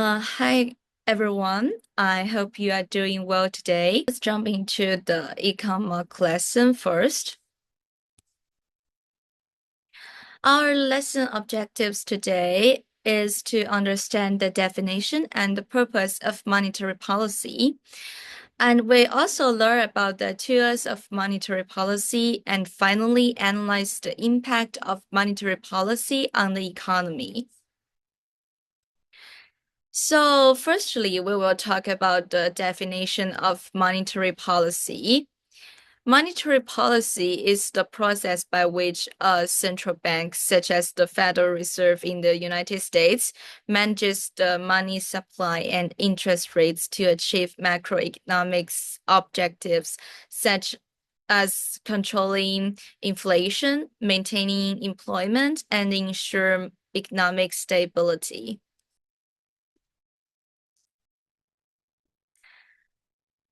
Hi everyone. I hope you are doing well today. Let's jump into the econ lesson first. Our lesson objectives today is to understand the definition and the purpose of monetary policy. And we also learn about the tools of monetary policy and finally analyze the impact of monetary policy on the economy. So, firstly, we will talk about the definition of monetary policy. Monetary policy is the process by which a central bank, such as the Federal Reserve in the United States, manages the money supply and interest rates to achieve macroeconomics objectives such as controlling inflation, maintaining employment, and ensure economic stability.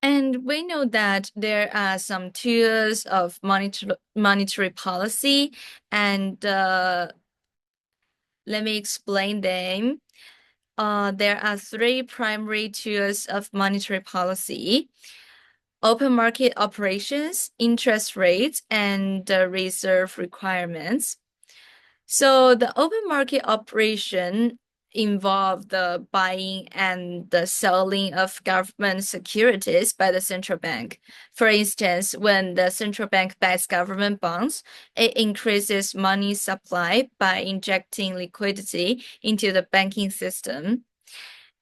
And we know that there are some tools of monetary policy, and let me explain them. There are three primary tools of monetary policy: open market operations, interest rates, and reserve requirements. So the open market operation involve the buying and the selling of government securities by the central bank. For instance, when the central bank buys government bonds, it increases money supply by injecting liquidity into the banking system.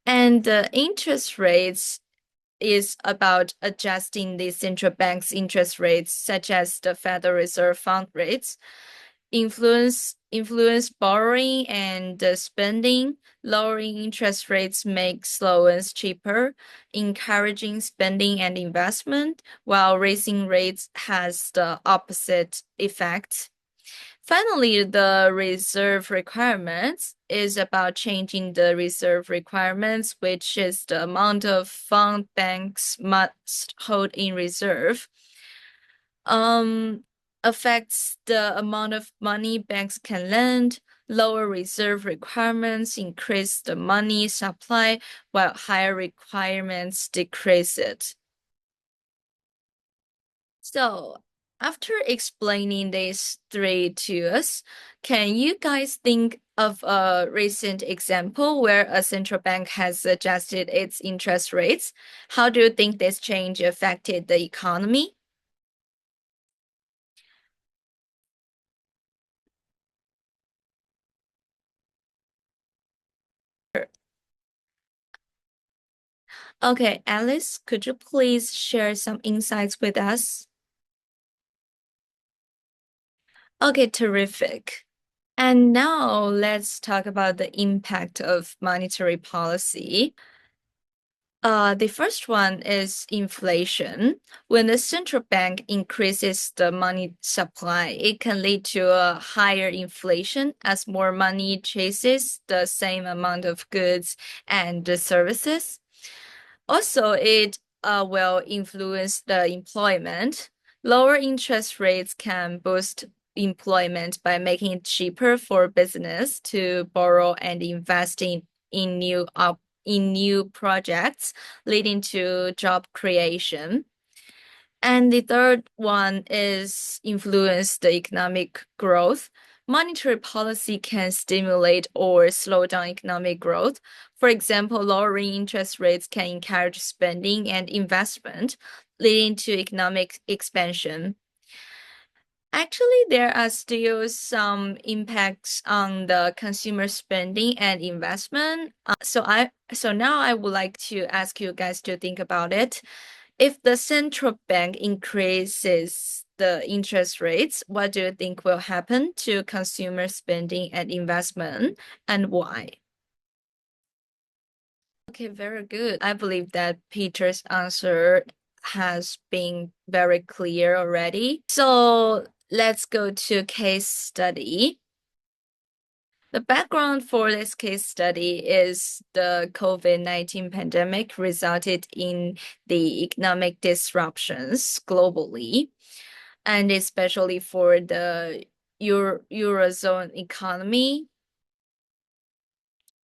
And the interest rates is about adjusting the central bank's interest rates, such as the Federal Reserve fund rates, influence borrowing and spending. Lowering interest rates makes loans cheaper, encouraging spending and investment, while raising rates has the opposite effect. Finally, the reserve requirements is about changing the reserve requirements, which is the amount of fund banks must hold in reserve. Um, Affects the amount of money banks can lend. Lower reserve requirements increase the money supply, while higher requirements decrease it. So, after explaining these three to us, can you guys think of a recent example where a central bank has adjusted its interest rates? How do you think this change affected the economy? Okay, Alice, could you please share some insights with us? Okay, terrific. And now let's talk about the impact of monetary policy. The first one is inflation. When the central bank increases the money supply, it can lead to a higher inflation as more money chases the same amount of goods and the services. Also, it will influence the employment. Lower interest rates can boost employment by making it cheaper for business to borrow and invest in new projects, leading to job creation. And the third one is influence the economic growth. Monetary policy can stimulate or slow down economic growth. For example, lowering interest rates can encourage spending and investment, leading to economic expansion. Actually, there are still some impacts on the consumer spending and investment. So now I would like to ask you guys to think about it. If the central bank increases the interest rates, what do you think will happen to consumer spending and investment, and why? Okay, very good. I believe that Peter's answer has been very clear already. So let's go to case study. The background for this case study is the COVID-19 pandemic resulted in the economic disruptions globally, and especially for the Eurozone economy.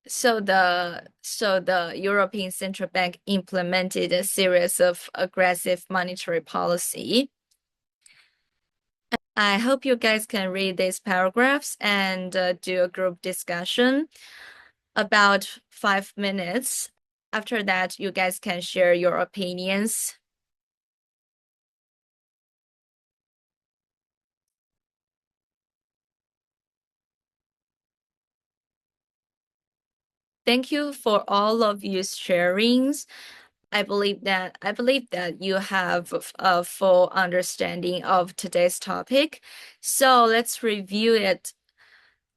So the European Central Bank implemented a series of aggressive monetary policy. I hope you guys can read these paragraphs and do a group discussion about 5 minutes. After that, you guys can share your opinions. Thank you for all of your sharings. I believe that you have a full understanding of today's topic. So let's review it.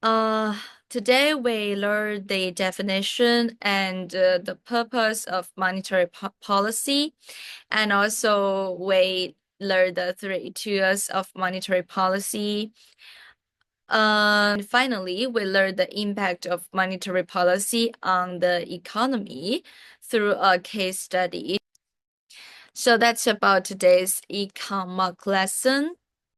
Uh, Today we learned the definition and the purpose of monetary policy, and also we learned the three tiers of monetary policy. Finally, we learned the impact of monetary policy on the economy through a case study. So that's about today's econ mock lesson.